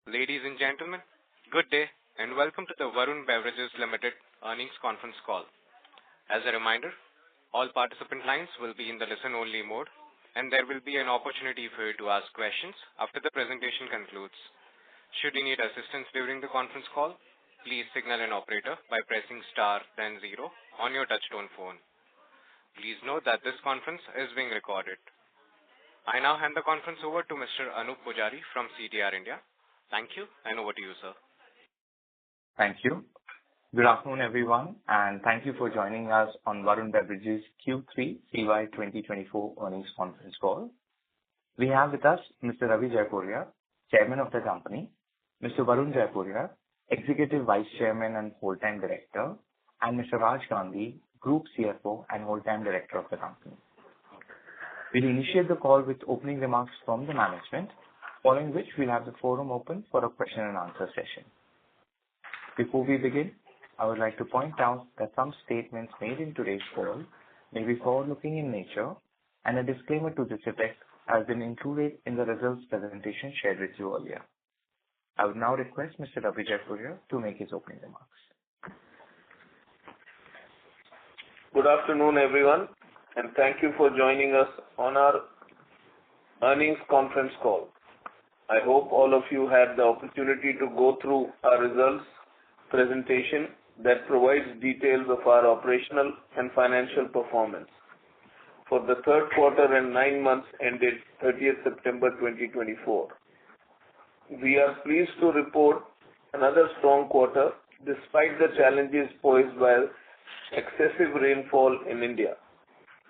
Ladies and gentlemen, good day and welcome to the Varun Beverages Limited earnings conference call. As a reminder, all participant lines will be in the listen-only mode, and there will be an opportunity for you to ask questions after the presentation concludes. Should you need assistance during the conference call, please signal an operator by pressing star then zero on your touchtone phone. Please note that this conference is being recorded. I now hand the conference over to Mr. Anup Pujari from CDR India. Thank you, and over to you, sir. Thank you. Good afternoon, everyone, and thank you for joining us on Varun Beverages Q3 CY 2024 earnings conference call. We have with us Mr. Ravi Jaipuria, Chairman of the company, Mr. Varun Jaipuria, Executive Vice Chairman and Whole-Time Director, and Mr. Raj Gandhi, Group CFO and Whole-Time Director of the company. We'll initiate the call with opening remarks from the management, following which we'll have the forum open for a question and answer session. Before we begin, I would like to point out that some statements made in today's call may be forward-looking in nature, and a disclaimer to this effect has been included in the results presentation shared with you earlier. I would now request Mr. Ravi Jaipuria to make his opening remarks. Good afternoon, everyone, and thank you for joining us on our earnings conference call. I hope all of you had the opportunity to go through our results presentation that provides details of our operational and financial performance for the third quarter and 9 months ended 30th September 2024. We are pleased to report another strong quarter despite the challenges posed by excessive rainfall in India.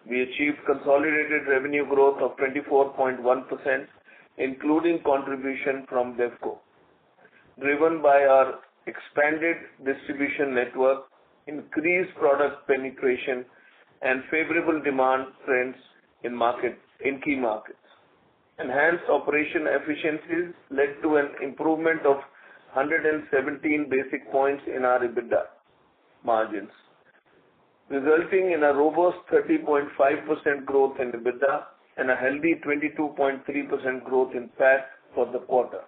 We achieved consolidated revenue growth of 24.1%, including contribution from DevCo, driven by our expanded distribution network, increased product penetration, and favorable demand trends in key markets. Enhanced operation efficiencies led to an improvement of 117 basis points in our EBITDA margins, resulting in a robust 30.5% growth in EBITDA and a healthy 22.3% growth in PAT for the quarter.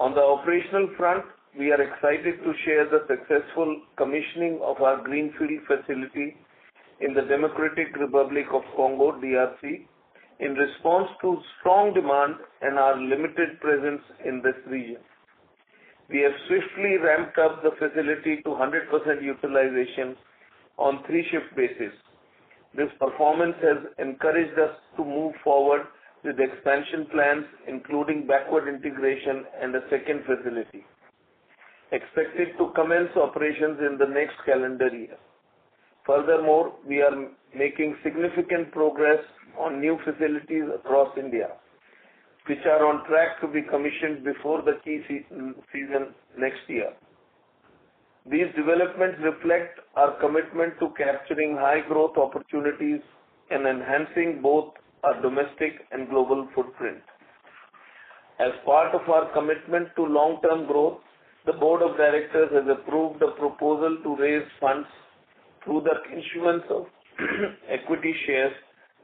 On the operational front, we are excited to share the successful commissioning of our greenfield facility in the Democratic Republic of Congo, DRC, in response to strong demand and our limited presence in this region. We have swiftly ramped up the facility to 100% utilization on 3-shift basis. This performance has encouraged us to move forward with expansion plans, including backward integration and a second facility, expected to commence operations in the next calendar year. Furthermore, we are making significant progress on new facilities across India, which are on track to be commissioned before the key season next year. These developments reflect our commitment to capturing high growth opportunities and enhancing both our domestic and global footprint. As part of our commitment to long-term growth, the Board of Directors has approved a proposal to raise funds through the issuance of equity shares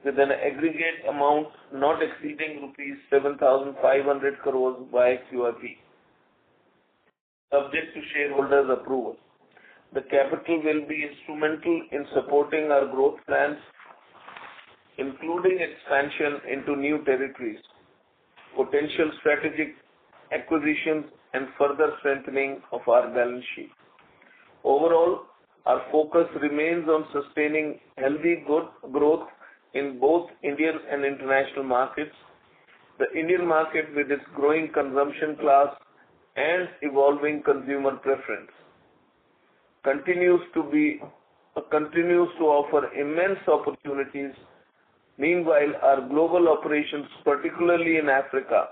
with an aggregate amount not exceeding rupees 7,500 crores by QIP, subject to shareholders' approval. The capital will be instrumental in supporting our growth plans, including expansion into new territories, potential strategic acquisitions, and further strengthening of our balance sheet. Overall, our focus remains on sustaining healthy growth in both Indian and international markets. The Indian market, with its growing consumption class and evolving consumer preference, continues to offer immense opportunities. Meanwhile, our global operations, particularly in Africa,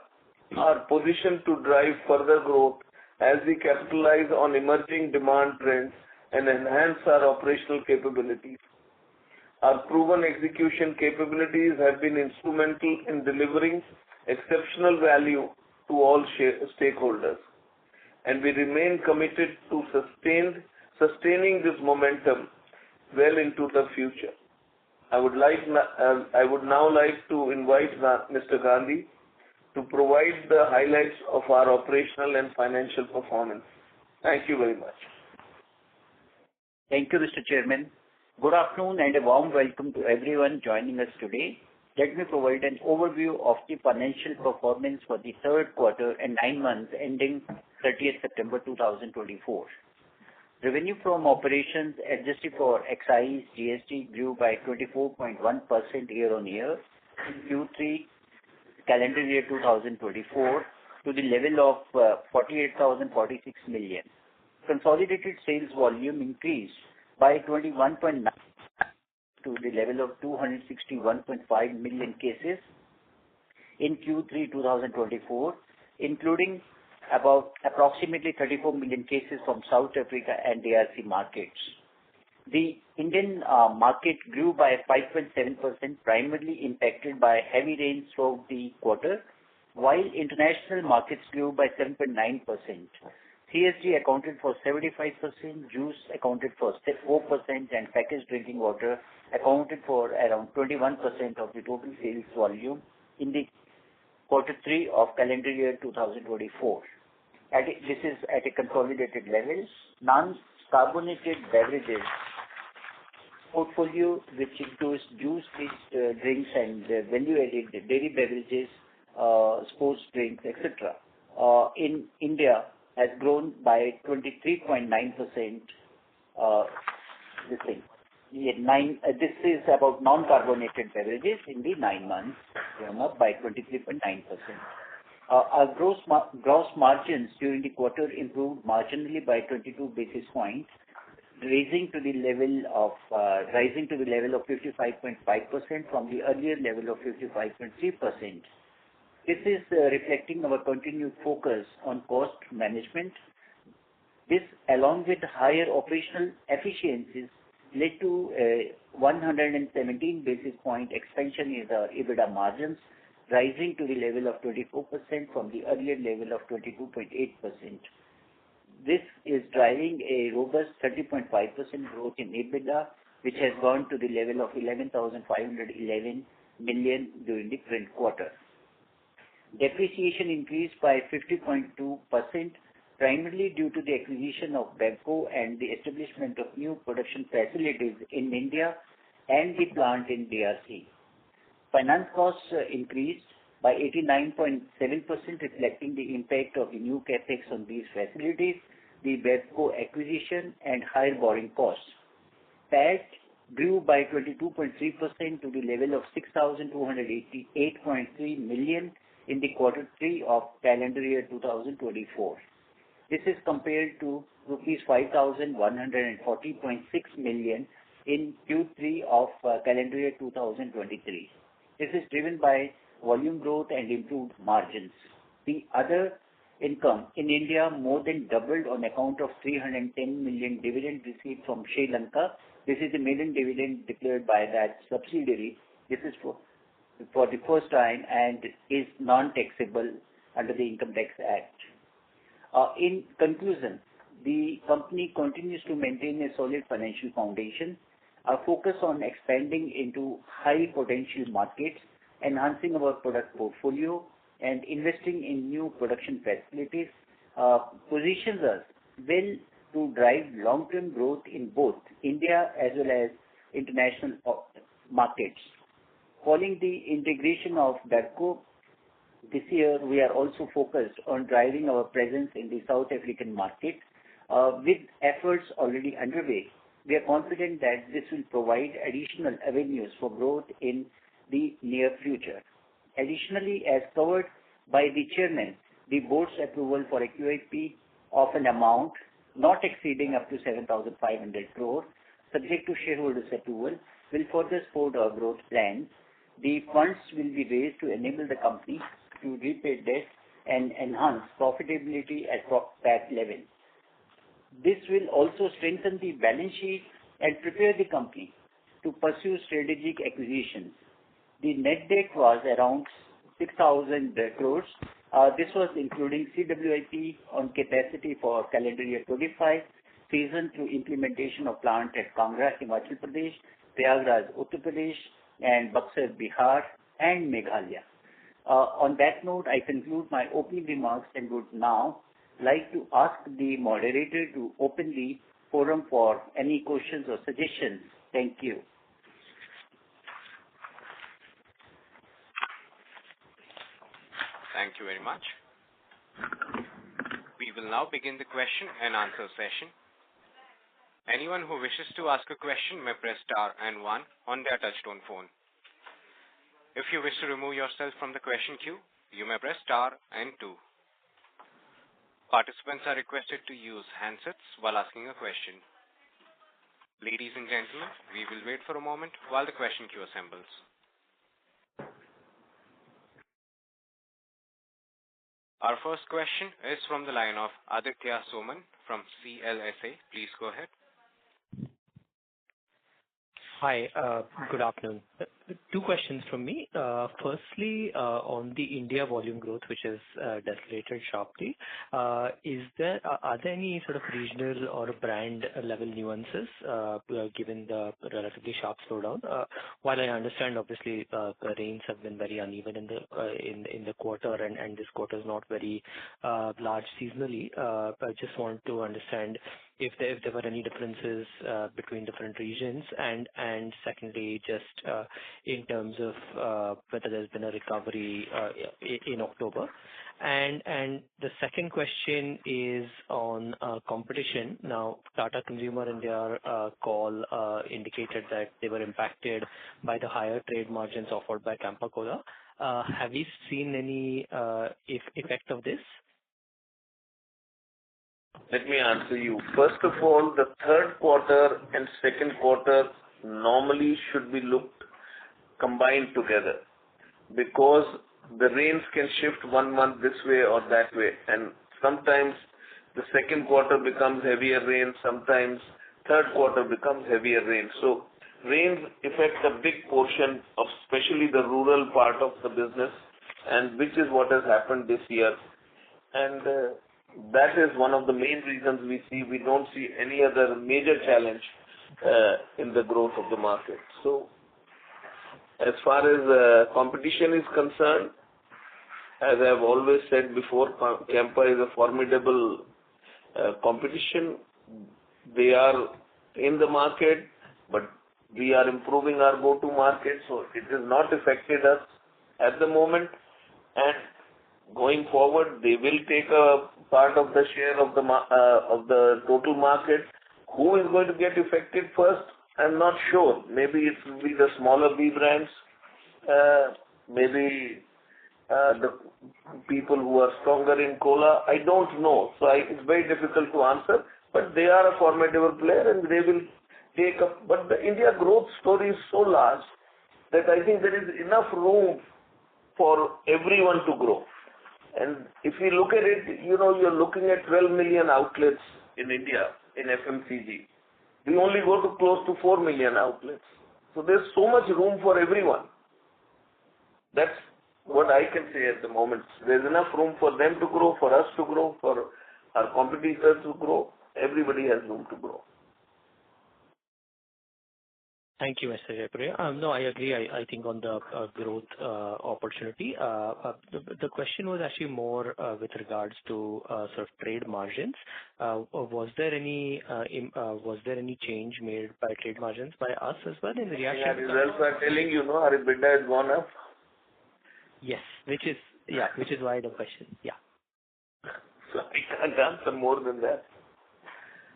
are positioned to drive further growth as we capitalize on emerging demand trends and enhance our operational capabilities. Our proven execution capabilities have been instrumental in delivering exceptional value to all stakeholders, and we remain committed to sustaining this momentum well into the future. I would now like to invite Mr. Gandhi to provide the highlights of our operational and financial performance. Thank you very much. Thank you, Mr. Chairman. Good afternoon and a warm welcome to everyone joining us today. Let me provide an overview of the financial performance for the third quarter and 9 months ending 30th September 2024. Revenue from operations adjusted for excise GST grew by 24.1% year-on-year in Q3 calendar year 2024 to the level of 48,046 million. Consolidated sales volume increased by 21.9% to the level of 261.5 million cases in Q3 2024, including about approximately 34 million cases from South Africa and DRC markets. The Indian market grew by 5.7%, primarily impacted by heavy rains throughout the quarter, while international markets grew by 7.9%. CSD accounted for 75%, juice accounted for 4%, and packaged drinking water accounted for around 21% of the total sales volume in the quarter 3 of calendar year 2024. This is at a consolidated level. Non-carbonated beverages portfolio, which includes juice-based drinks and value-added dairy beverages, sports drinks, etc., in India has grown by 23.9%. This is about non-carbonated beverages in the 9 months, grown up by 23.9%. Our gross margins during the quarter improved marginally by 22 basis points, rising to the level of 55.5% from the earlier level of 55.3%. This is reflecting our continued focus on cost management. This, along with higher operational efficiencies, led to a 117 basis point expansion in the EBITDA margins, rising to the level of 24% from the earlier level of 22.8%. This is driving a robust 30.5% growth in EBITDA, which has gone to the level of 11,511 million during the current quarter. Depreciation increased by 50.2%, primarily due to the acquisition of BevCo and the establishment of new production facilities in India and the plant in DRC. Finance costs increased by 89.7%, reflecting the impact of the new capex on these facilities, the BevCo acquisition, and higher borrowing costs. PAT grew by 22.3% to the level of 6,288.3 million in the quarter 3 of calendar year 2024. This is compared to rupees 5,140.6 million in Q3 of calendar year 2023. This is driven by volume growth and improved margins. The other income in India more than doubled on account of 310 million dividend received from Sri Lanka. This is the maiden dividend declared by that subsidiary. This is for the first time and is non-taxable under the Income Tax Act. In conclusion, the company continues to maintain a solid financial foundation. Our focus on expanding into high potential markets, enhancing our product portfolio, and investing in new production facilities positions us well to drive long-term growth in both India as well as international markets. Following the integration of BevCo, this year we are also focused on driving our presence in the South African market. With efforts already underway, we are confident that this will provide additional avenues for growth in the near future. Additionally, as covered by the chairman, the board's approval for a QIP of an amount not exceeding up to 7,500 crore, subject to shareholders' approval, will further support our growth plans. The funds will be raised to enable the company to repay debt and enhance profitability at PAT level. This will also strengthen the balance sheet and prepare the company to pursue strategic acquisitions. The net debt was around 6,000 crores. This was including CWIP on capacity for calendar year 25, season through implementation of plant at Kangra, Himachal Pradesh, Prayagraj, Uttar Pradesh, and Buxar, Bihar, and Meghalaya. On that note, I conclude my opening remarks and would now like to ask the moderator to open the forum for any questions or suggestions. Thank you. Thank you very much. We will now begin the question and answer session. Anyone who wishes to ask a question may press star and 1 on their touchtone phone. If you wish to remove yourself from the question queue, you may press star and 2. Participants are requested to use handsets while asking a question. Ladies and gentlemen, we will wait for a moment while the question queue assembles. Our first question is from the line of Aditya Soman from CLSA. Please go ahead. Hi, good afternoon. Two questions from me. Firstly, on the India volume growth, which has decelerated sharply, are there any sort of regional or brand level nuances given the relatively sharp slowdown? While I understand obviously the rains have been very uneven in the quarter and this quarter is not very large seasonally, I just want to understand if there were any differences between different regions, and secondly, just in terms of whether there's been a recovery in October. And the second question is on competition. Now, Tata Consumer in their call indicated that they were impacted by the higher trade margins offered by Campa Cola. Have you seen any effect of this? Let me answer you. First of all, the third quarter and second quarter normally should be looked combined together, because the rains can shift 1 month this way or that way, and sometimes the second quarter becomes heavier rain, sometimes third quarter becomes heavier rain. So rains affect a big portion of especially the rural part of the business, and which is what has happened this year. And that is one of the main reasons we don't see any other major challenge in the growth of the market. So as far as competition is concerned, as I have always said before, Campa is a formidable competition. They are in the market, but we are improving our go-to market, so it has not affected us at the moment. And going forward, they will take a part of the share of the total market. Who is going to get affected first? I'm not sure. Maybe it will be the smaller B brands, maybe the people who are stronger in cola. I don't know. So it's very difficult to answer. But they are a formidable player and they will take up. But the India growth story is so large that I think there is enough room for everyone to grow. And if you look at it, you're looking at 12 million outlets in India in FMCG. We only go to close to 4 million outlets. So there's so much room for everyone. That's what I can say at the moment. There's enough room for them to grow, for us to grow, for our competitors to grow. Everybody has room to grow. Thank you, Mr. Jaipuria. No, I agree. I think on the growth opportunity, the question was actually more with regards to sort of trade margins. Was there any change made by trade margins by us as well in the reaction? Yeah, results are telling our EBITDA has gone up. Yes, which is why the question. Yeah. So I can't answer more than that.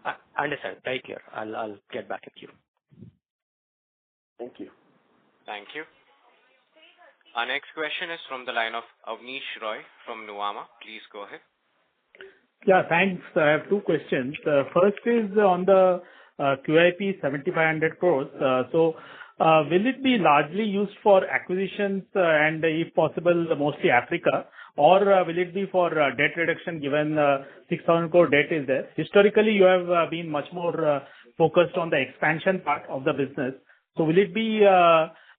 I understand. Very clear. I'll get back at you. Thank you. Thank you. Our next question is from the line of Avnish Roy from Nuvama. Please go ahead. Yeah, thanks. I have two questions. First is on the QIP 7,500 crores. So will it be largely used for acquisitions and if possible mostly Africa, or will it be for debt reduction given 6,000 crore debt is there? Historically, you have been much more focused on the expansion part of the business. So will it be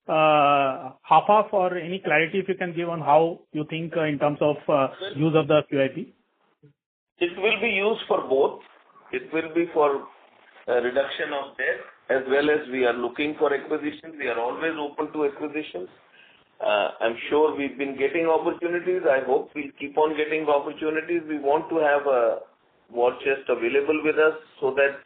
half-half, or any clarity if you can give on how you think in terms of use of the QIP? It will be used for both. It will be for reduction of debt as well as we are looking for acquisitions. We are always open to acquisitions. I'm sure we've been getting opportunities. I hope we'll keep on getting opportunities. We want to have a war chest available with us so that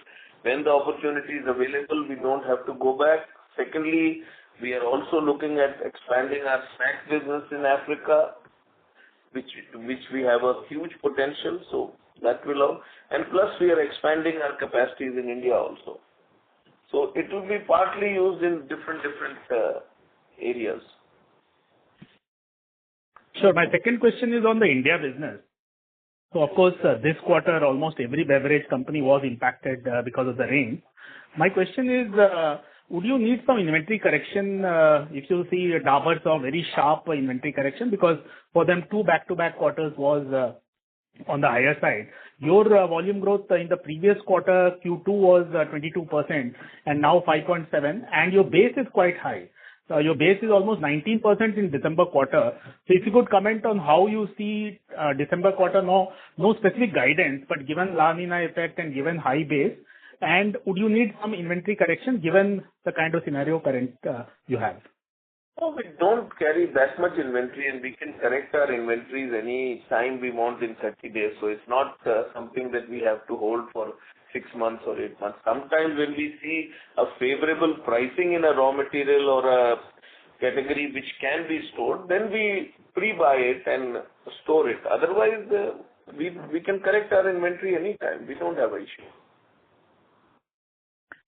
when the opportunity is available, we don't have to go back. Secondly, we are also looking at expanding our snack business in Africa, which we have a huge potential. So that will all. And plus, we are expanding our capacities in India also. So it will be partly used in different areas. Sure. My second question is on the India business. So of course, this quarter, almost every beverage company was impacted because of the rain. My question is, would you need some inventory correction if you see Dabur saw very sharp inventory correction? Because for them, 2 back-to-back quarters was on the higher side. Your volume growth in the previous quarter, Q2 was 22% and now 5.7%, and your base is quite high. Your base is almost 19% in December quarter. So if you could comment on how you see December quarter, no specific guidance, but given La Nina effect and given high base, and would you need some inventory correction given the kind of scenario current you have? No, we don't carry that much inventory, and we can correct our inventories any time we want in 30 days. So it's not something that we have to hold for 6 months or 8 months. Sometimes when we see a favorable pricing in a raw material or a category which can be stored, then we pre-buy it and store it. Otherwise, we can correct our inventory anytime. We don't have an issue.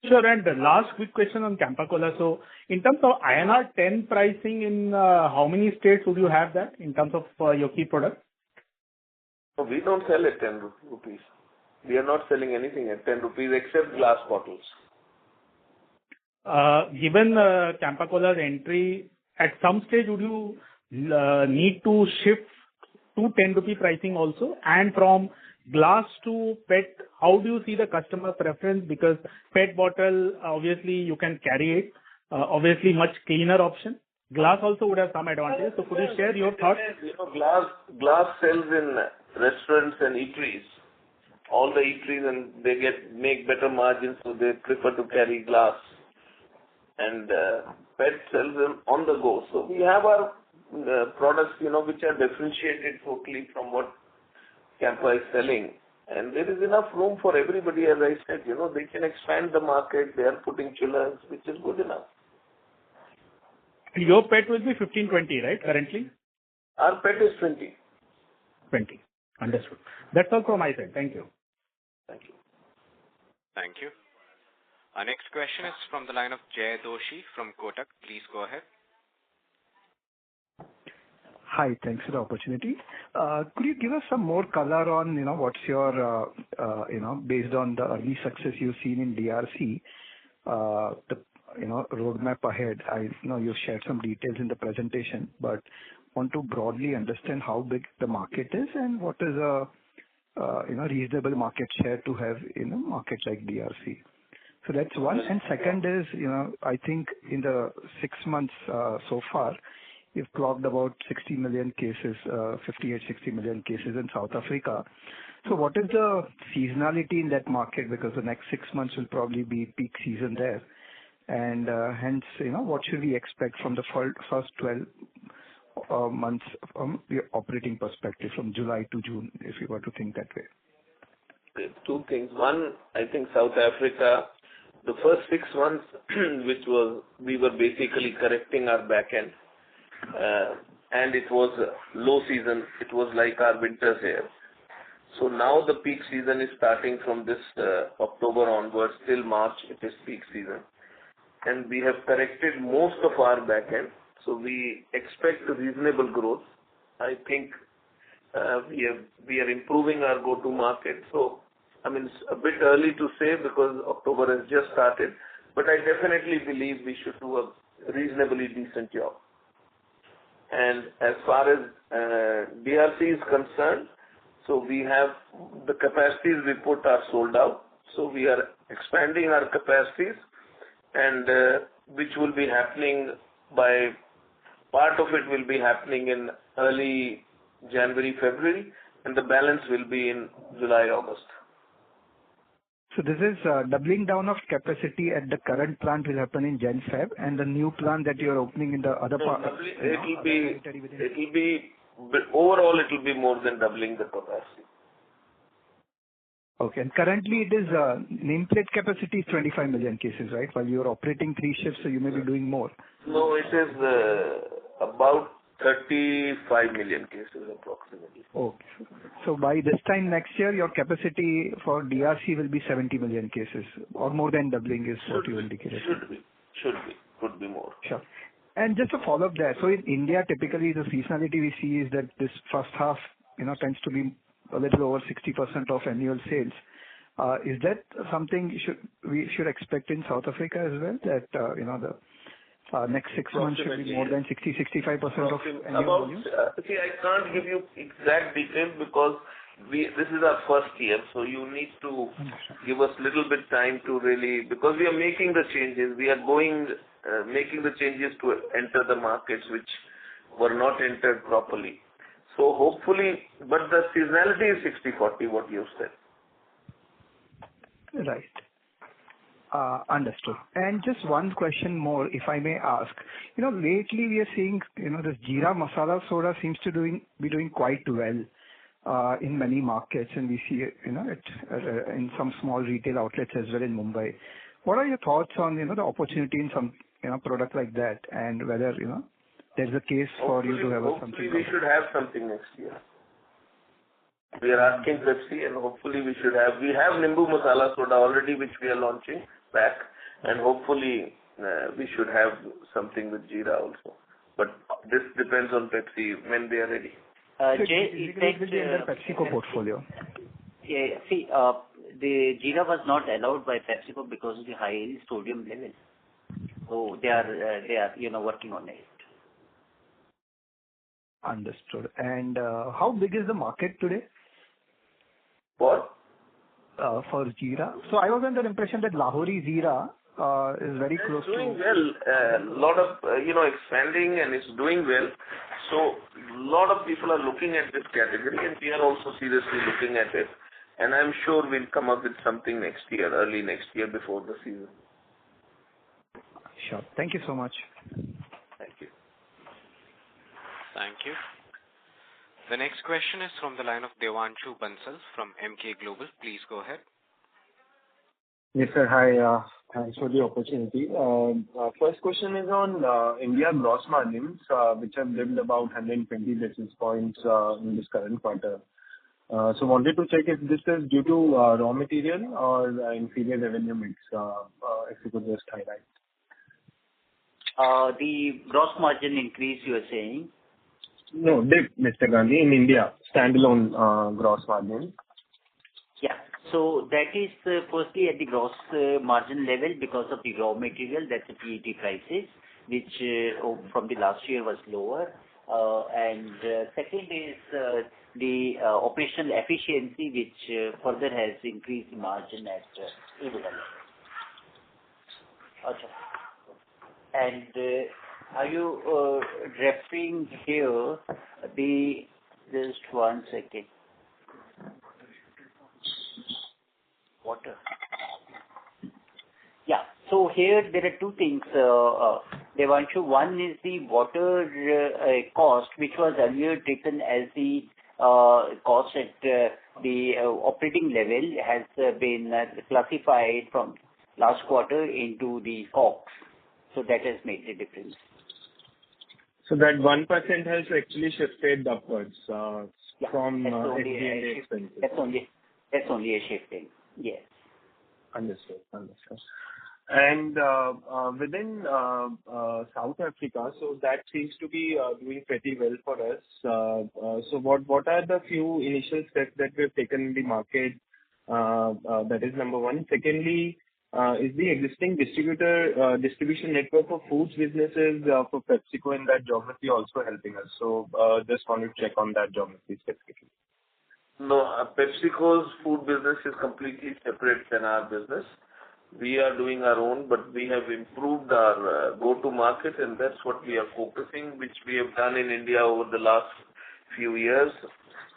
Sure. And the last quick question on Campa Cola. So in terms of INR 10 pricing, in how many states would you have that in terms of your key product? No, we don't sell at 10 rupees. We are not selling anything at 10 rupees except glass bottles. Given Campa Cola's entry, at some stage, would you need to shift to 10 rupee pricing also? And from glass to PET, how do you see the customer preference? Because PET bottle, obviously, you can carry it. Obviously, much cleaner option. Glass also would have some advantages. So could you share your thoughts? You know, glass sells in restaurants and eateries. All the eateries, and they make better margins, so they prefer to carry glass. And PET sells them on the go. So we have our products, which are differentiated totally from what Campa is selling. And there is enough room for everybody, as I said. They can expand the market. They are putting chillers, which is good enough. Your PET will be 15-20, right, currently? Our PET is 20. 20. Understood. That's all from my side. Thank you. Thank you. Thank you. Our next question is from the line of Jay Doshi from Kotak. Please go ahead. Hi, thanks for the opportunity. Could you give us some more color on, what's your, based on the early success you've seen in DRC, the, roadmap ahead? I know you've shared some details in the presentation, but want to broadly understand how big the market is and what is a, reasonable market share to have in a market like DRC. So that's one. And second is, I think in the 6 months so far, you've clocked about 60 million cases, 58-60 million cases in South Africa. So what is the seasonality in that market? Because the next 6 months will probably be peak season there. And hence, what should we expect from the first 12 months from the operating perspective from July to June, if you were to think that way? Two things. One, I think South Africa, the first 6 months, we were basically correcting our back end. And it was low season. It was like our winters here. So now the peak season is starting from this October onwards till March. It is peak season, and we have corrected most of our back end. So we expect reasonable growth. I think we are improving our go-to market. So it's a bit early to say because October has just started, but I definitely believe we should do a reasonably decent job. And as far as DRC is concerned, so we have the capacities we put are sold out. So we are expanding our capacities, and which will be happening part of it will be happening in early January, February, and the balance will be in July, August. So this is doubling down of capacity at the current plant will happen in Jan Feb, and the new plant that you're opening in the other part. Overall, it will be more than doubling the capacity. Okay. And currently, it is nameplate capacity is 25 million cases, right? While you're operating 3 shifts, so you may be doing more. No, it is about 35 million cases approximately. Okay. So by this time next year, your capacity for DRC will be 70 million cases, or more than doubling is what you indicated. Should be. Could be more. Sure. And just to follow up that, so in India, typically the seasonality we see is that this first half, tends to be a little over 60% of annual sales. Is that something we should expect in South Africa as well? That the next 6 months should be more than 60-65% of annual volume? See, I can't give you exact details because this is our first year, so you need to give us little bit time to really, because we are making the changes. We are making the changes to enter the markets which were not entered properly. So hopefully, but the seasonality is 60-40, what you said. Right. Understood. And just one question more, if I may ask. Lately we are seeing, this Jeera Masala Soda seems to be doing quite well in many markets, and we see it, in some small retail outlets as well in Mumbai. What are your thoughts on, the opportunity in some, product like that, and whether, there's a case for you to have something? Hopefully we should have something next year. We are asking Pepsi, and hopefully we have Nimbu Masala Soda already, which we are launching back, and hopefully we should have something with Jeera also. But this depends on Pepsi when they are ready. Jay, it will be under PepsiCo portfolio. Yeah. See, the Jeera was not allowed by PepsiCo because of the high sodium level. So they are working on it. Understood. And how big is the market today? What? For Jeera. So I was under the impression that Lahori Jeera is very close to... It's doing well. A lot of, expanding, and it's doing well. So a lot of people are looking at this category, and we are also seriously looking at it. And I'm sure we'll come up with something next year, early next year before the season. Sure. Thank you so much. Thank you. Thank you. The next question is from the line of Devanshu Bansal from MK Global. Please go ahead. Yes, sir. Hi. Thanks for the opportunity. First question is on India gross margins, which have dipped about 120 basis points in this current quarter. So wanted to check if this is due to raw material or inferior revenue mix, if you could just highlight. The gross margin increase, you are saying? No, dip, Mr. Gandhi, in India, standalone gross margin. Yeah. So that is firstly at the gross margin level because of the raw material, that's the PET prices, which from the last year was lower. And second is the operational efficiency, which further has increased the margin at EBITDA level. Okay. And are you referring here just one second. Water. Yeah. So here there are two things, Devanshu. One is the water cost, which was earlier taken as the cost at the operating level, has been classified from last quarter into the COGS. So that has made the difference. So that 1% has actually shifted upwards from SG&A expenses. That's only a shifting. Yes. Understood. And within South Africa, so that seems to be doing pretty well for us. So what are the few initial steps that we have taken in the market? That is number one. Secondly, is the existing distribution network for foods businesses for PepsiCo in that geography also helping us? So just wanted to check on that geography specifically. No, PepsiCo's food business is completely separate than our business. We are doing our own, but we have improved our go-to-market, and that's what we are focusing, which we have done in India over the last few years.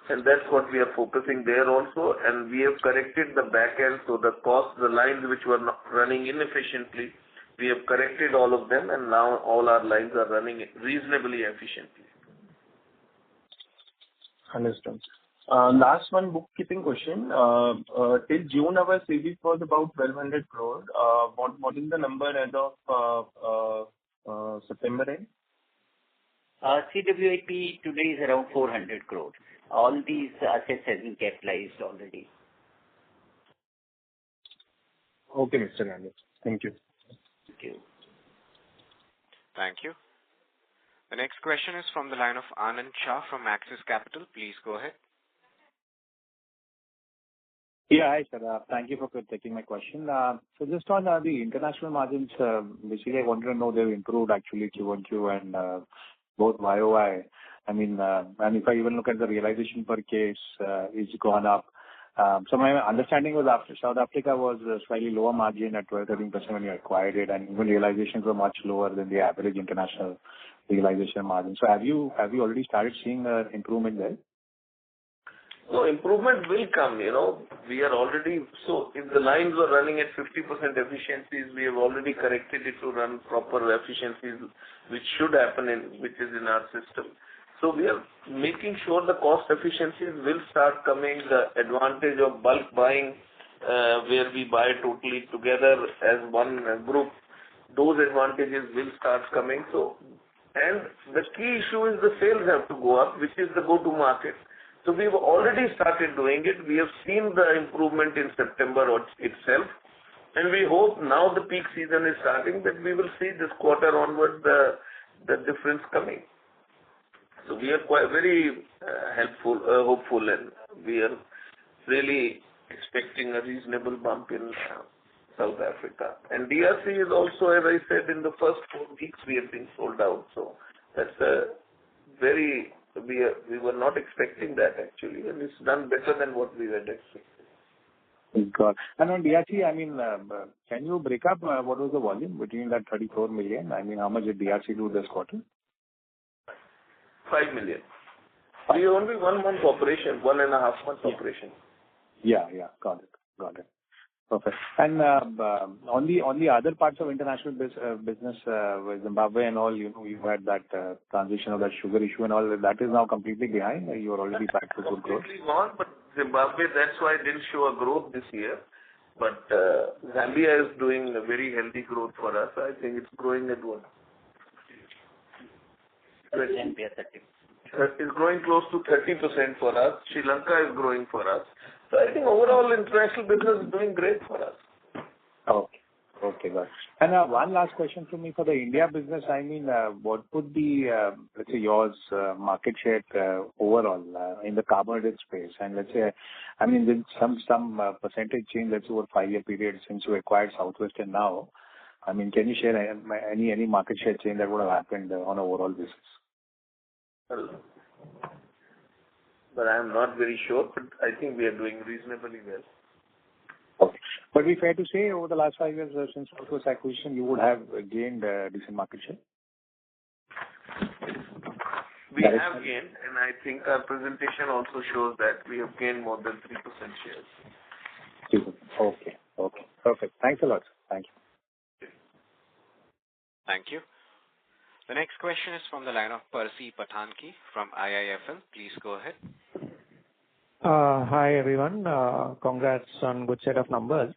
and that's what we are focusing there also. And we have corrected the back end, so the cost, the lines which were not running inefficiently, we have corrected all of them, and now all our lines are running reasonably efficiently. Understood. Last one bookkeeping question. Till June, our CWIP was about 1,200 crore. What is the number as of September end? CWIP today is around 400 crore. All these assets have been capitalized already. Okay, Mr. Gandhi. Thank you. Thank you. Thank you. The next question is from the line of Anand Shah from Axis Capital. Please go ahead. Yeah, hi, sir. Thank you for taking my question. So just on the international margins, basically, I wanted to know they've improved actually Q1Q and both YOY. I mean, and if I even look at the realization per case, it's gone up. So my understanding was after South Africa was slightly lower margin at 12-13% when you acquired it, and even realizations were much lower than the average international realization margin. So have you already started seeing improvement there? So improvement will come, we are already, so if the lines were running at 50% efficiencies, we have already corrected it to run proper efficiencies, which should happen which is in our system. So we are making sure the cost efficiencies will start coming, the advantage of bulk buying, where we buy totally together as one group, those advantages will start coming. So, and the key issue is the sales have to go up, which is the go-to market. So we've already started doing it. We have seen the improvement in September itself, and we hope now the peak season is starting that we will see this quarter onward the difference coming. So we are quite very hopeful, and we are really expecting a reasonable bump in South Africa. And DRC is also, as I said, in the first 4 weeks we have been sold out. So that's a very, we were not expecting that actually, and it's done better than what we had expected. Got. And on DRC, I mean, can you break up what was the volume between that 34 million? I mean, how much did DRC do this quarter? 5 million. We only 1 month operation, 1.5 months operation. Yeah. Got it. Perfect. And on the other parts of international business, with Zimbabwe and all, you had that transition of that sugar issue and all, that is now completely behind? You are already back to good growth? Completely gone, but Zimbabwe, that's why it didn't show a growth this year. But Zambia is doing a very healthy growth for us. I think it's growing at what? Zambia 30. It's growing close to 30% for us. Sri Lanka is growing for us. So I think overall international business is doing great for us. Okay, got it. And one last question from me for the India business. I mean, what would be, let's say, yours market share overall in the carbonated space? And let's say, I mean, with some percentage change, let's say, over 5-year period since you acquired Southwest and now, I mean, can you share any market share change that would have happened on an overall basis? But I am not very sure, but I think we are doing reasonably well. Okay. But we fair to say over the last 5 years since Southwest acquisition, you would have gained decent market share? We have gained, and I think our presentation also shows that we have gained more than 3% shares. Okay. Perfect. Thanks a lot, sir. Thank you. Thank you. The next question is from the line of Percy Pathanki from IIFL. Please go ahead. Hi, everyone. Congrats on good set of numbers.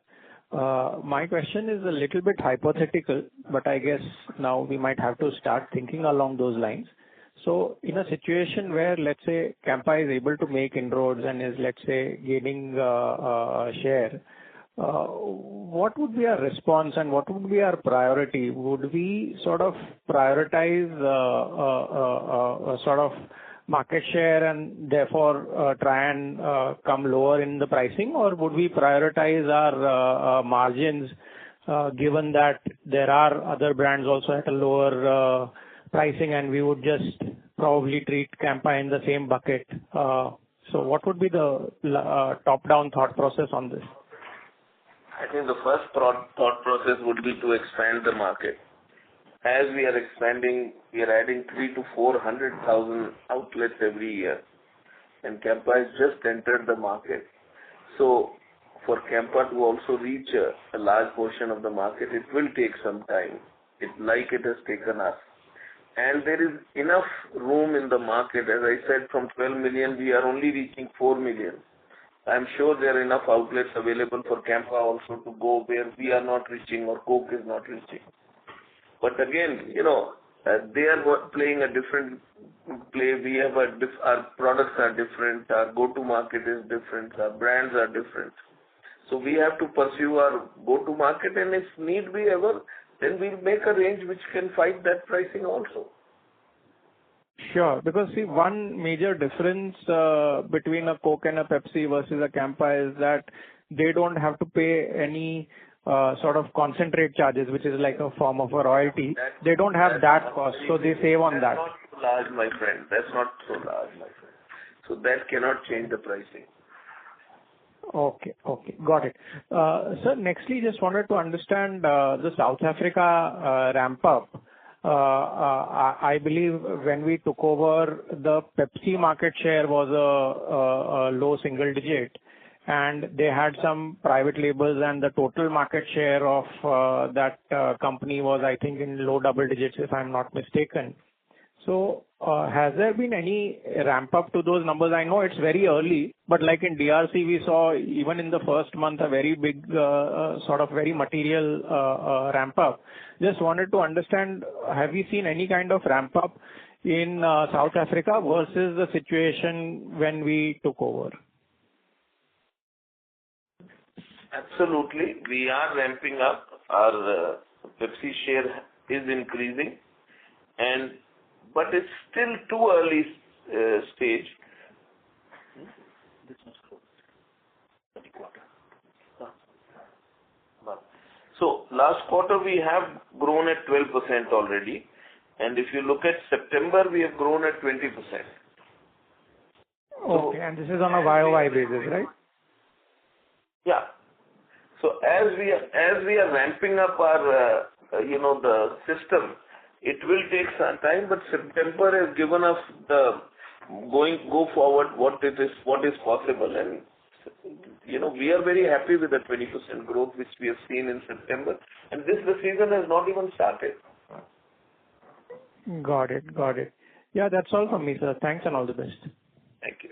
My question is a little bit hypothetical, but I guess now we might have to start thinking along those lines. So in a situation where, let's say, Campa is able to make inroads and is, let's say, gaining share, what would be our response and what would be our priority? Would we sort of prioritize sort of market share and therefore try and come lower in the pricing, or would we prioritize our margins given that there are other brands also at a lower pricing and we would just probably treat Campa in the same bucket? So what would be the top-down thought process on this? I think the first thought process would be to expand the market. As we are expanding, we are adding 300,000 to 400,000 outlets every year. and Campa has just entered the market. So for Campa to also reach a large portion of the market, it will take some time, like it has taken us. And there is enough room in the market. As I said, from 12 million, we are only reaching 4 million. I'm sure there are enough outlets available for Campa also to go where we are not reaching or Coke is not reaching. But again, they are playing a different play. We have our products are different, our go-to-market is different, our brands are different. So we have to pursue our go-to-market, and if need be ever, then we'll make a range which can fight that pricing also. Sure. Because see, one major difference between a Coke and a Pepsi versus a Campa is that they don't have to pay any sort of concentrate charges, which is like a form of a royalty. They don't have that cost, so they save on that. That's not so large, my friend. That's not so large, my friend. So that cannot change the pricing. Okay. Got it. Sir, nextly, just wanted to understand the South Africa ramp up. I believe when we took over, the Pepsi market share was a low single digit, and they had some private labels, and the total market share of that company was, I think, in low double digits, if I'm not mistaken. So has there been any ramp up to those numbers? I know it's very early, but like in DRC, we saw even in the first month a very big sort of very material ramp up. Just wanted to understand, have you seen any kind of ramp up in South Africa versus the situation when we took over? Absolutely. We are ramping up. Our Pepsi share is increasing, but it's still too early stage. So last quarter we have grown at 12% already, and if you look at September, we have grown at 20%. Okay, and this is on a YOY basis, right? Yeah. So as we are ramping up our the system, it will take some time, but September has given us the go forward what is possible, and we are very happy with the 20% growth which we have seen in September, and the season has not even started. Got it. Yeah, that's all from me, sir. Thanks and all the best. Thank you.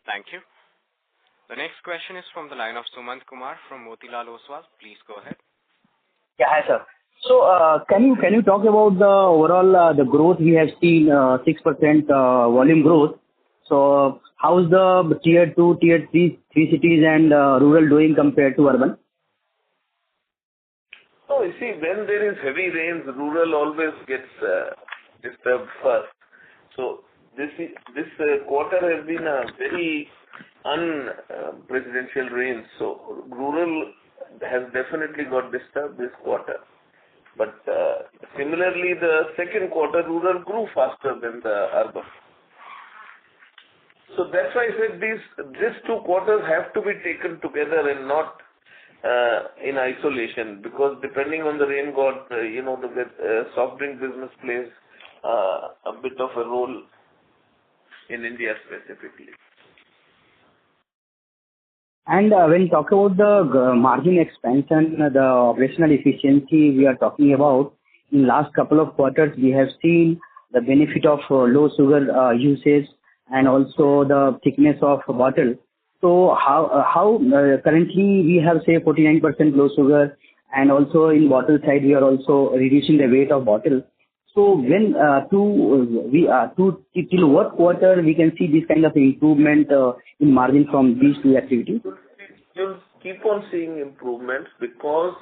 Thank you. The next question is from the line of Sumant Kumar from Motilal Oswal. Please go ahead. Yeah, hi, sir. So, can you talk about the overall the growth we have seen 6% volume growth? So, how's the tier 2, tier 3 cities and rural doing compared to urban? Oh, you see, when there is heavy rains, rural always gets disturbed first. So this quarter has been a very unpresidential rain. So rural has definitely got disturbed this quarter. But similarly, the second quarter, rural grew faster than the urban. So that's why I said these two quarters have to be taken together and not in isolation, because depending on the rain god, the soft drink business plays a bit of a role in India specifically. And when you talk about the margin expansion, the operational efficiency we are talking about, in last couple of quarters we have seen the benefit of low sugar usage and also the thickness of bottle. So how currently we have say 49% low sugar, and also in bottle side we are also reducing the weight of bottle. So when till what quarter we can see this kind of improvement in margin from these two activities? You'll keep on seeing improvements because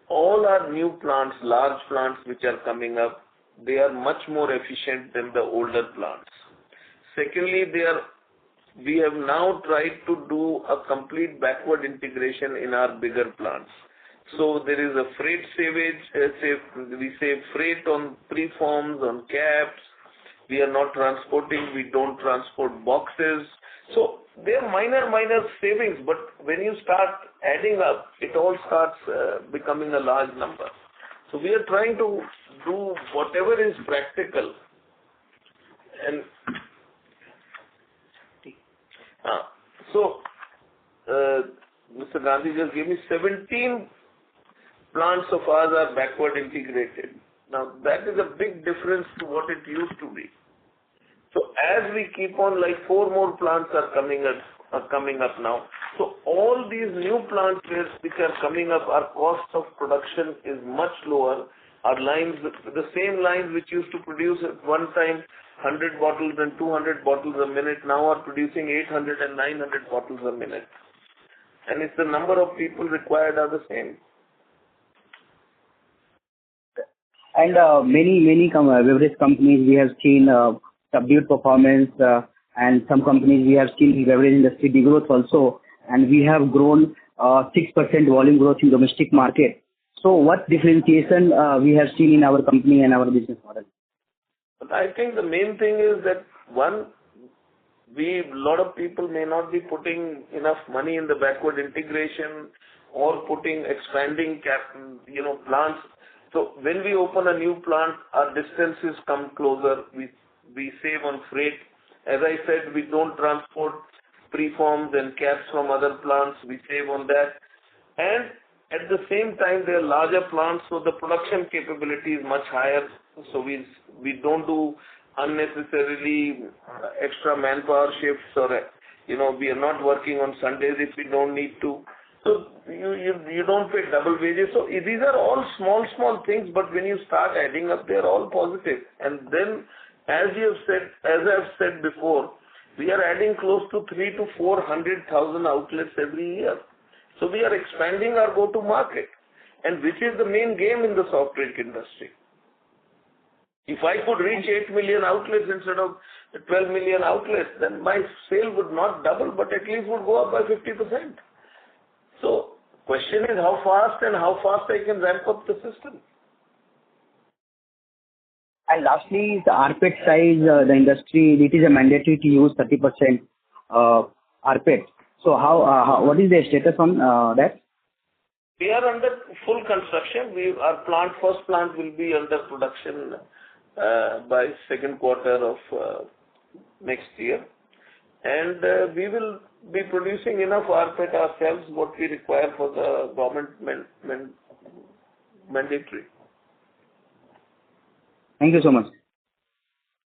all our new plants, large plants which are coming up, they are much more efficient than the older plants. Secondly, we have now tried to do a complete backward integration in our bigger plants. So there is a freight savage, we save freight on preforms, on caps. We are not transporting, we don't transport boxes. So there are minor savings, but when you start adding up, it all starts becoming a large number. So we are trying to do whatever is practical. And So, Mr. Gandhi just gave me 17 plants of ours are backward integrated. Now, that is a big difference to what it used to be. So, as we keep on, like 4 more plants are coming up now. So, all these new plants which are coming up, our cost of production is much lower. Our lines, the same lines which used to produce at one time 100 bottles and 200 bottles a minute, now are producing 800 and 900 bottles a minute. And it's the number of people required are the same. And many beverage companies, we have seen subdued performance, and some companies we have seen in beverage industry degrowth also, and we have grown 6% volume growth in domestic market. So what differentiation we have seen in our company and our business model? But I think the main thing is that one, a lot of people may not be putting enough money in the backward integration or expanding plants. So when we open a new plant, our distances come closer. We save on freight. As I said, we don't transport preforms and caps from other plants. We save on that. And at the same time, they are larger plants, so the production capability is much higher. So we don't do unnecessarily extra manpower shifts, or we are not working on Sundays if we don't need to. So you don't pay double wages. So these are all small things, but when you start adding up, they are all positive. And then, as I've said before, we are adding close to 300,000 to 400,000 outlets every year. So we are expanding our go-to market, and which is the main game in the soft drink industry. If I could reach 8 million outlets instead of 12 million outlets, then my sale would not double, but at least would go up by 50%. So, question is how fast I can ramp up the system. And lastly, the rPET size, the industry, it is a mandatory to use 30% rPET. So what is the status on that? We are under full construction. Our first plant will be under production by second quarter of next year. And we will be producing enough rPET ourselves, what we require for the government mandatory. Thank you so much.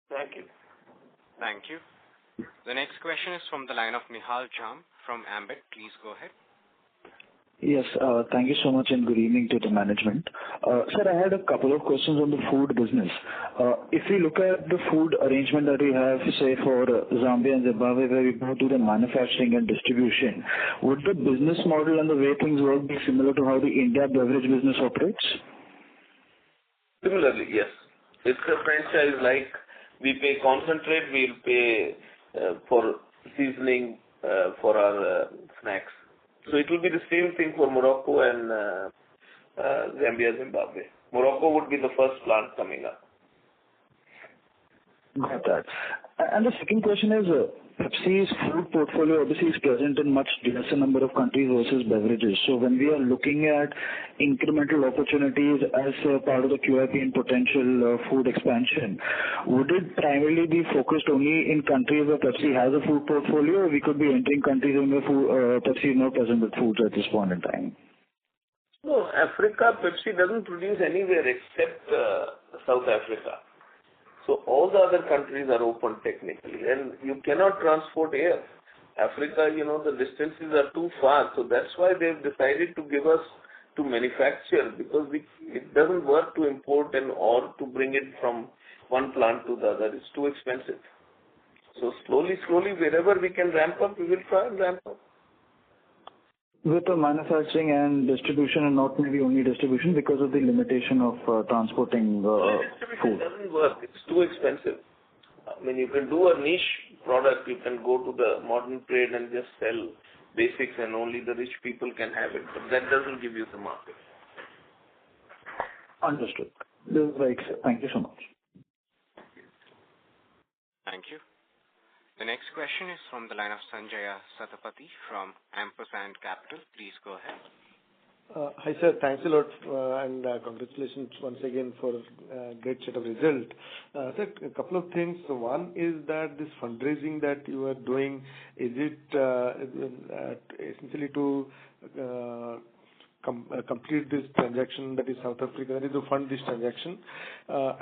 Thank you. Thank you. The next question is from the line of Nihal Jham from Ambit. Please go ahead. Yes, thank you so much and good evening to the management. Sir, I had a couple of questions on the food business. If we look at the food arrangement that we have, say, for Zambia and Zimbabwe, where we both do the manufacturing and distribution, would the business model and the way things work be similar to how the India beverage business operates? Similarly, yes. It's a franchise like we pay concentrate, we'll pay for seasoning for our snacks. So it will be the same thing for Morocco and Zambia, Zimbabwe. Morocco would be the first plant coming up. Got that. And the second question is, Pepsi's food portfolio obviously is present in much lesser number of countries versus beverages. So when we are looking at incremental opportunities as part of the QIP and potential food expansion, would it primarily be focused only in countries where Pepsi has a food portfolio, or we could be entering countries where Pepsi is not present with foods at this point in time? No, Africa, Pepsi doesn't produce anywhere except South Africa. So all the other countries are open technically, and you cannot transport air. Africa, the distances are too far, so that's why they've decided to give us to manufacture, because it doesn't work to import or to bring it from one plant to the other. It's too expensive. So slowly, wherever we can ramp up, we will try and ramp up. With the manufacturing and distribution, and not maybe only distribution, because of the limitation of transporting distribution food. Doesn't work. It's too expensive. I mean, you can do a niche product. You can go to the modern trade and just sell basics, and only the rich people can have it. But that doesn't give you the market. Understood. This is very clear. Thank you so much. Thank you. The next question is from the line of Sanjaya Satapathy from Ampersand Capital. Please go ahead. Hi, sir. Thanks a lot, and congratulations once again for a great set of result. Sir, a couple of things. So one is that this fundraising that you are doing, is it essentially to complete this transaction, that is South Africa, that is to fund this transaction? Or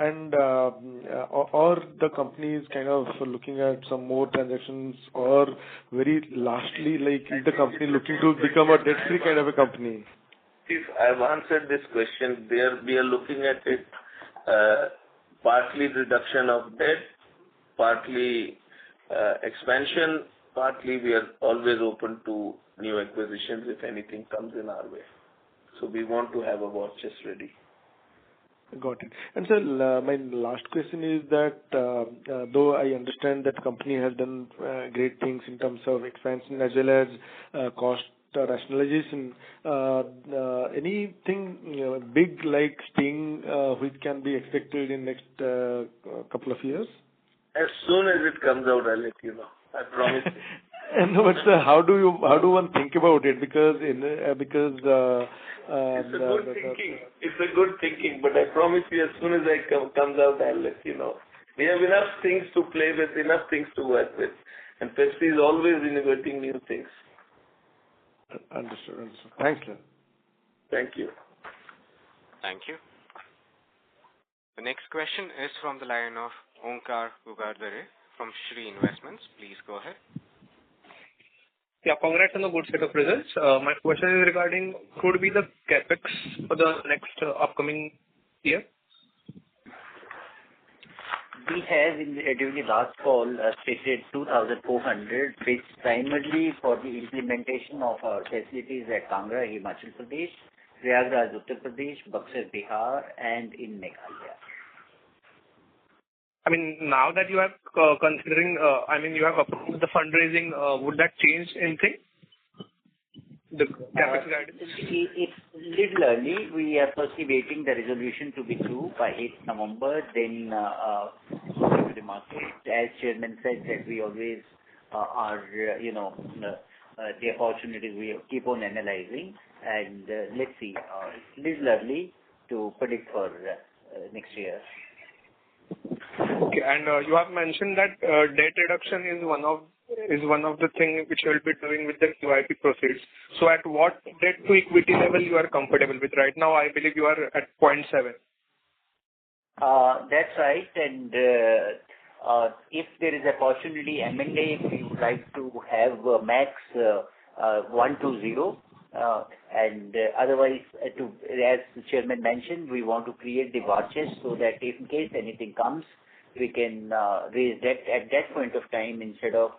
the company is kind of looking at some more transactions, or very lastly, like, is the company looking to become a debt-free kind of a company? If I've answered this question, we are looking at it partly reduction of debt, partly expansion, partly we are always open to new acquisitions if anything comes in our way. So we want to have a war chest ready. Got it. And sir, my last question is that though I understand that company has done great things in terms of expansion as well as cost rationalization, anything big like Sting which can be expected in next couple of years? As soon as it comes out, I'll let you know. I promise you. No, but sir, how do one think about it? Because it's a good thinking. It's a good thinking, but I promise you, as soon as it comes out, I'll let you know. We have enough things to play with, enough things to work with, and Pepsi is always innovating new things. Understood. Thanks, sir. Thank you. Thank you. The next question is from the line of Onkar Ugardare from Shri Investments. Please go ahead. Yeah, congrats on the good set of results. My question is regarding could be the capex for the next upcoming year? We have during the last call stated 2,400, which primarily for the implementation of our facilities at Kangra, Himachal Pradesh, Prayagraj, Uttar Pradesh, Buxar, Bihar, and in Meghalaya. I mean, now that you have considering, you have approved the fundraising, would that change anything? The capex guidance? It's little early. We are firstly waiting the resolution to be through by 8th November, then go to the market. As Chairman said that we always are, the opportunities we keep on analyzing, and let's see. It's little early to predict for next year. Okay, and you have mentioned that debt reduction is one of the things which you will be doing with the QIP proceeds. So at what debt to equity level you are comfortable with? Right now, I believe you are at 0.7. That's right, and if there is a possibility M&A, we would like to have max 120. And otherwise, as the Chairman mentioned, we want to create the war chest so that if in case anything comes, we can raise debt at that point of time instead of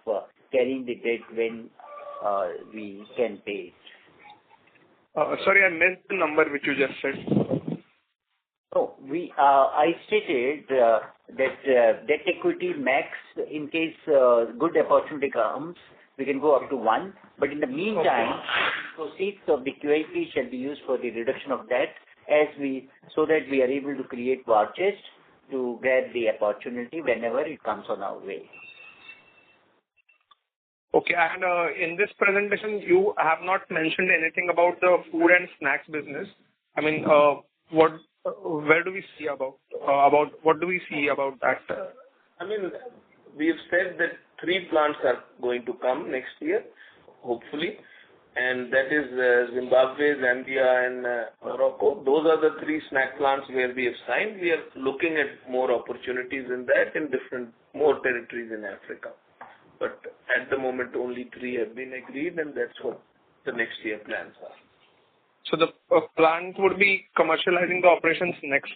carrying the debt when we can pay it. Sorry, I missed the number which you just said. No, I stated that debt equity max, in case good opportunity comes, we can go up to 1. But in the meantime, proceeds of the QIP shall be used for the reduction of debt so that we are able to create war chest to grab the opportunity whenever it comes on our way. Okay, and in this presentation, you have not mentioned anything about the food and snacks business. I mean, where do we see about what do we see about that? I mean, we have said that 3 plants are going to come next year, hopefully, and that is Zimbabwe, Zambia, and Morocco. Those are the 3 snack plants where we have signed. We are looking at more opportunities in that in more territories in Africa. But at the moment, only 3 have been agreed, and that's what the next year plans are. So the plant would be commercializing the operations next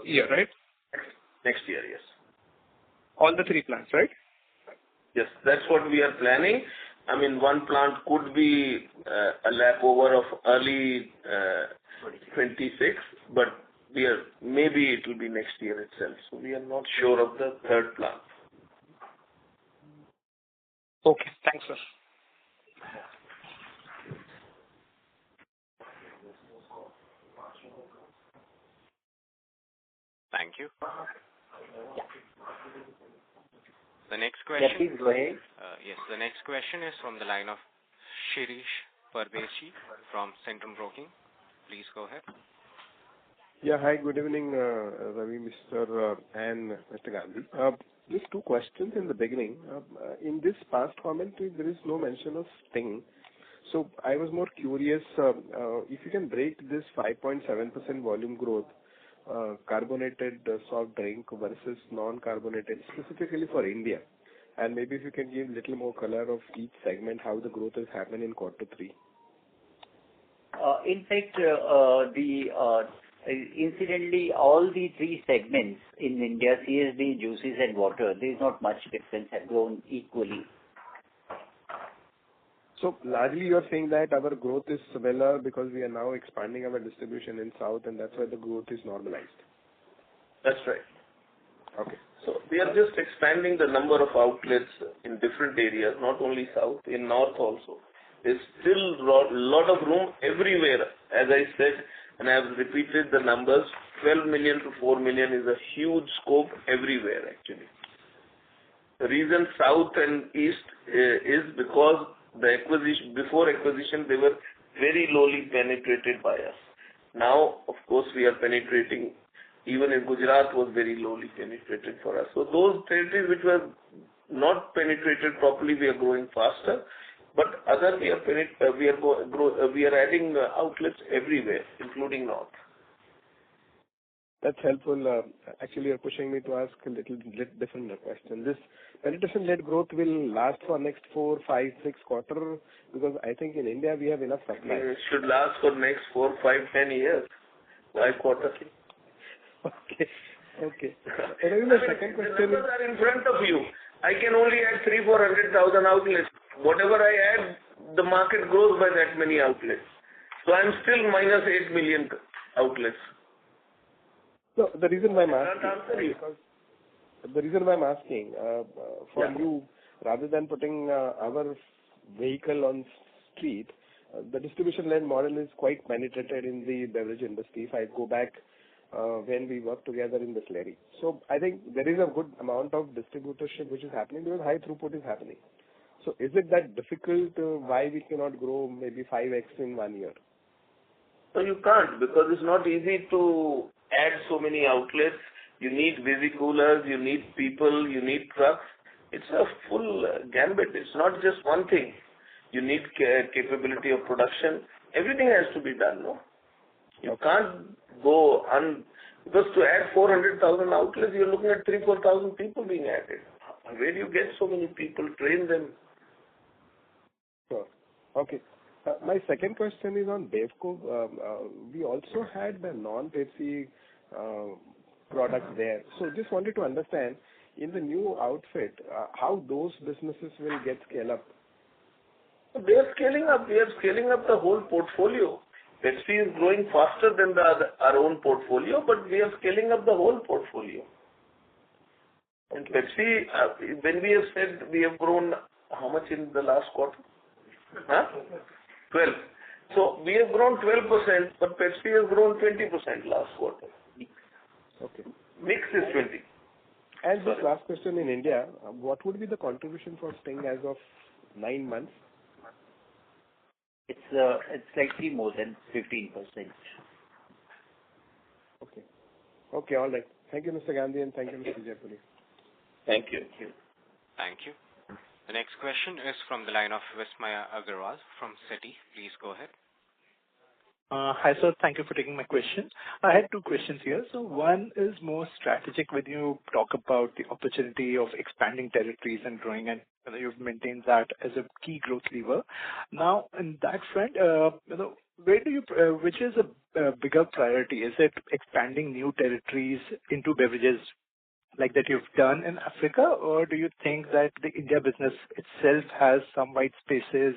year, right? Next year, yes. All the 3 plants, right? Yes, that's what we are planning. I mean, one plant could be a lap over of early 26, but maybe it will be next year itself. So we are not sure of the 3rd plant. Okay, thanks, sir. Thank you. The next question. Yeah, please go ahead. Yes, the next question is from the line of Shirish Pardeshi from Centrum Broking. Please go ahead. Yeah. Hi, good evening, Ravi, Mr. and Mr. Gandhi. Just two questions in the beginning. In this past commentary, there is no mention of Sting. So I was more curious if you can break this 5.7% volume growth, carbonated soft drink versus non-carbonated, specifically for India. And maybe if you can give a little more color of each segment, how the growth has happened in quarter three. In fact, incidentally, all the three segments in India, CSD, juices and water, there is not much difference, have grown equally. So largely you are saying that our growth is similar because we are now expanding our distribution in South and that's why the growth is normalized. That's right. Okay. So we are just expanding the number of outlets in different areas, not only South, in North also. There's still a lot of room everywhere. As I said, and I have repeated the numbers, 12 million to 4 million is a huge scope everywhere actually. The reason South and East is because before acquisition, they were very lowly penetrated by us. Now, of course, we are penetrating. Even in Gujarat was very lowly penetrated for us. So those territories which were not penetrated properly, we are growing faster. But other we are adding outlets everywhere, including North. That's helpful. Actually, you're pushing me to ask a little different question. This penetration-led growth will last for next 4, 5, 6 quarters because I think in India we have enough supply. It should last for next 4, 5, 10 years. Why quarterly? Okay. And then the second question the numbers are in front of you. I can only add 300,000-400,000 outlets. Whatever I add, the market grows by that many outlets. So I'm still minus 8 million outlets. No, the reason why I'm asking, for you, rather than putting our vehicle on street, the distribution-led model is quite penetrated in the beverage industry. If I go back when we worked together in the Slurry. So I think there is a good amount of distributorship which is happening because high throughput is happening. So is it that difficult why we cannot grow maybe 5x in 1 year? So you can't because it's not easy to add so many outlets. You need busy coolers, you need people, you need trucks. It's a full gambit. It's not just one thing. You need capability of production. Everything has to be done, no? You can't go because to add 400,000 outlets, you're looking at 3,000-4,000 people being added. Where do you get so many people? Train them. Sure. Okay. My second question is on Bevco. We also had the non-Pepsi products there. So just wanted to understand, in the new outfit, how those businesses will get scaled up? They are scaling up. We are scaling up the whole portfolio. Pepsi is growing faster than our own portfolio, but we are scaling up the whole portfolio. And Pepsi, when we have said we have grown how much in the last quarter? 12. So we have grown 12%, but Pepsi has grown 20% last quarter. Okay. Mix is 20. And this last question in India, what would be the contribution for Sting as of 9 months? It's slightly more than 15%. Okay. Okay, all right. Thank you, Mr. Gandhi, and thank you, Mr. Jaipuri. Thank you. Thank you. The next question is from the line of Vismaya Agarwal from Citi. Please go ahead. Hi, sir. Thank you for taking my question. I had two questions here. So one is more strategic when you talk about the opportunity of expanding territories and growing, and you've maintained that as a key growth lever. Now, in that front, where do you, which is a bigger priority? Is it expanding new territories into beverages like that you've done in Africa, or do you think that the India business itself has some white spaces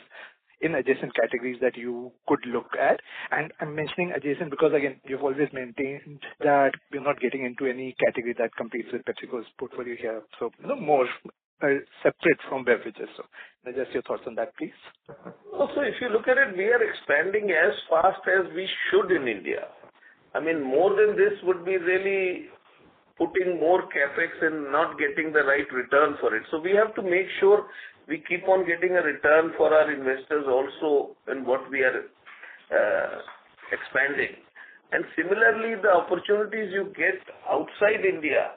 in adjacent categories that you could look at? And I'm mentioning adjacent because, again, you've always maintained that you're not getting into any category that competes with PepsiCo's portfolio here. So, more separate from beverages. So, just your thoughts on that, please. Also, if you look at it, we are expanding as fast as we should in India. I mean, more than this would be really putting more capex and not getting the right return for it. So we have to make sure we keep on getting a return for our investors also in what we are expanding. And similarly, the opportunities you get outside India,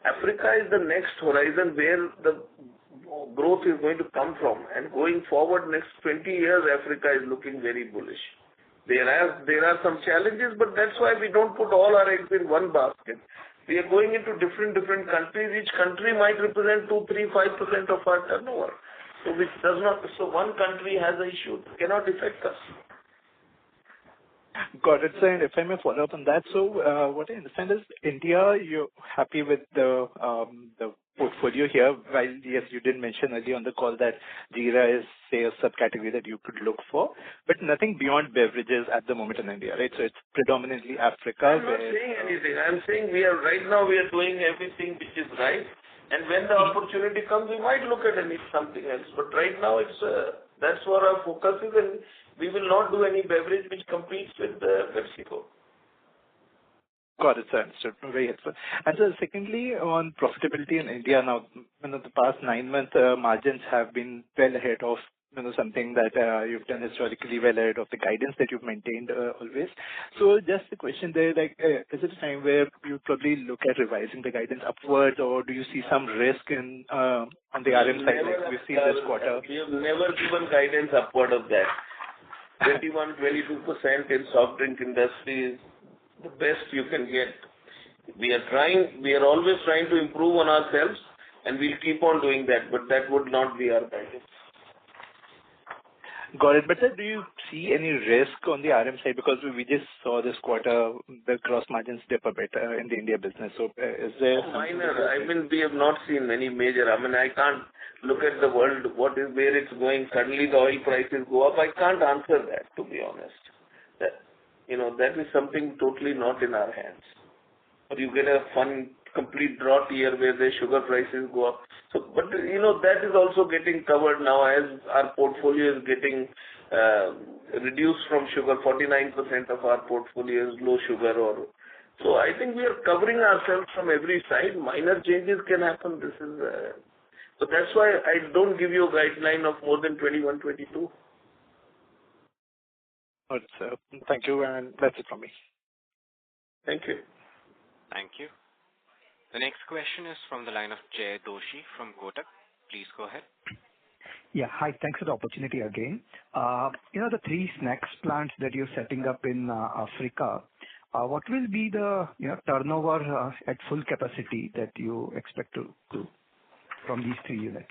Africa is the next horizon where the growth is going to come from. And going forward, next 20 years, Africa is looking very bullish. There are some challenges, but that's why we don't put all our eggs in one basket. We are going into different countries. Each country might represent 2, 3, 5% of our turnover. So one country has an issue, it cannot affect us. Got it, sir. And if I may follow up on that, so what I understand is India, you're happy with the portfolio here. While yes, you did mention earlier on the call that Jeera is say a subcategory that you could look for, but nothing beyond beverages at the moment in India, right? So it's predominantly Africa. I'm not saying anything. I'm saying right now we are doing everything which is right, and when the opportunity comes, we might look at something else. But right now, that's what our focus is, and we will not do any beverage which competes with PepsiCo. Got it, sir. Understood. Very helpful. And so secondly, on profitability in India now, the past 9 months, margins have been well ahead of something that you've done historically, well ahead of the guidance that you've maintained always. So just the question there, like, is it a time where you probably look at revising the guidance upwards, or do you see some risk in on the RM side, like we've seen this quarter? We have never given guidance upward of that. 21-22% in soft drink industry is the best you can get. We are always trying to improve on ourselves, and we'll keep on doing that, but that would not be our guidance. Got it. But sir, do you see any risk on the RM side? Because we just saw this quarter the gross margins dip a bit in the India business. So is there minor? I mean, we have not seen any major. I mean, I can't look at the world, where it's going. Suddenly the oil prices go up. I can't answer that, to be honest. That is something totally not in our hands. Or you get a complete drought year where the sugar prices go up. So, but that is also getting covered now as our portfolio is getting reduced from sugar. 49% of our portfolio is low sugar. So I think we are covering ourselves from every side. Minor changes can happen. So that's why I don't give you a guideline of more than 21, 22. Good, sir. Thank you, and that's it from me. Thank you. Thank you. The next question is from the line of Jay Doshi from Kotak. Please go ahead. Yeah. Hi. Thanks for the opportunity again. The 3 snacks plants that you're setting up in Africa, what will be the turnover at full capacity that you expect to do from these 3 units?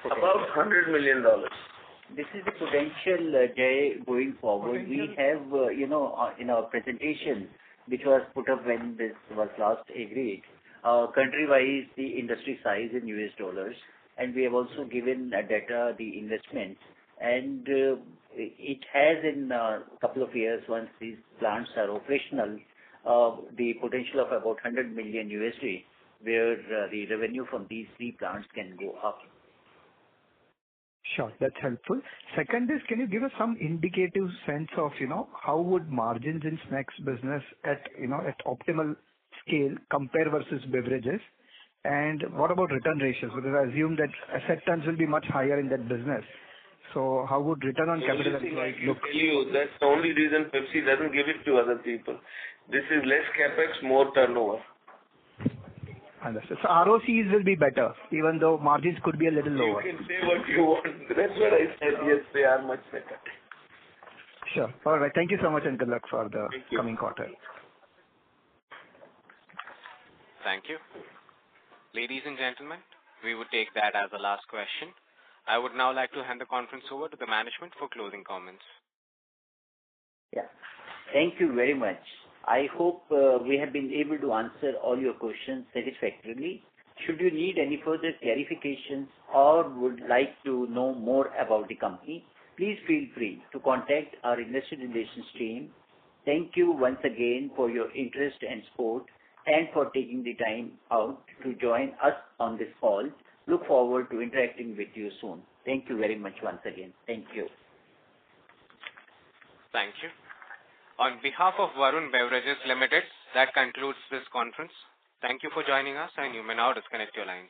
About $100 million. This is the potential, Jay, going forward. We have, in our presentation, which was put up when this was last agreed, country-wise, the industry size in US dollars, and we have also given data, the investments, and it has in a couple of years, once these plants are operational, the potential of about $100 million USD, where the revenue from these 3 plants can go up. Sure, that's helpful. Second is, can you give us some indicative sense of, how would margins in snacks business at optimal scale compare versus beverages? And what about return ratios? Because I assume that asset turns will be much higher in that business. So how would return on capital employed look? That's the only reason Pepsi doesn't give it to other people. This is less capex, more turnover. Understood. So ROCs will be better, even though margins could be a little lower. You can say what you want. That's what I said. Yes, they are much better. Sure. All right. Thank you so much, and good luck for the coming quarter. Thank you. Ladies and gentlemen, we would take that as the last question. I would now like to hand the conference over to the management for closing comments. Yeah. Thank you very much. I hope we have been able to answer all your questions satisfactorily. Should you need any further clarifications or would like to know more about the company, please feel free to contact our investor relations team. Thank you once again for your interest and support and for taking the time out to join us on this call. Look forward to interacting with you soon. Thank you very much once again. Thank you. Thank you. On behalf of Varun Beverages Limited, that concludes this conference. Thank you for joining us, and you may now disconnect your lines.